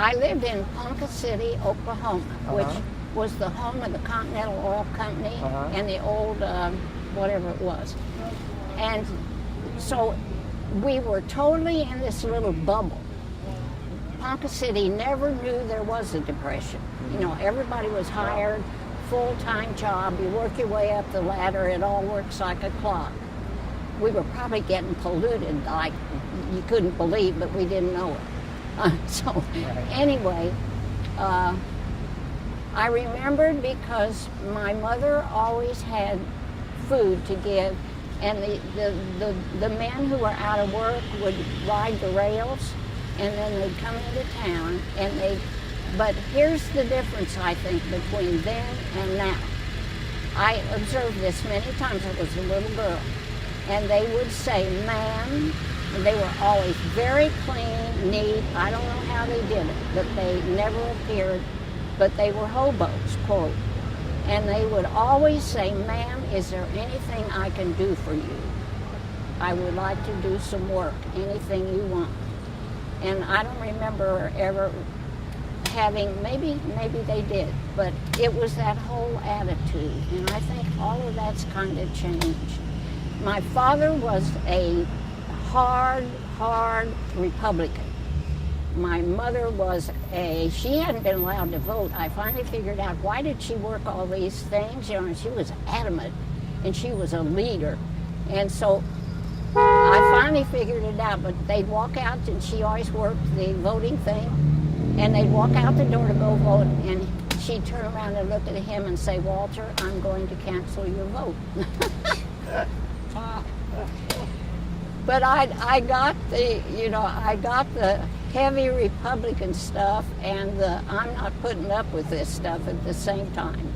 I lived in Ponca City, Oklahoma, which was the home of the Continental Oil Company and the old whatever it was. And so we were totally in this little bubble. Ponca City never knew there was a depression. You know, everybody was hired, full-time job. You work your way up the ladder. It all works like a clock. We were probably getting polluted like you couldn't believe, but we didn't know it. Anyway, I remembered because my mother always had food to give, and the men who were out of work would ride the rails, and then they'd come into town, but here's the difference, I think, between then and now. I observed this many times. I was a little girl, and they would say, ma'am, and they were always very clean, neat. I don't know how they did it, but they never appeared, but they were hobos, quote. And they would always say, ma'am, is there anything I can do for you? I would like to do some work, anything you want. And I don't remember ever having, maybe they did, but it was that whole attitude. And I think all of that's kind of changed. My father was a hard Republican. My mother was she hadn't been allowed to vote. I finally figured out, why did she work all these things? You know, and she was adamant, and she was a leader. And so I finally figured it out, but they'd walk out, and she always worked the voting thing, and they'd walk out the door to go vote, and she'd turn around and look at him and say, Walter, I'm going to cancel your vote. But I got the heavy Republican stuff and the I'm not putting up with this stuff at the same time.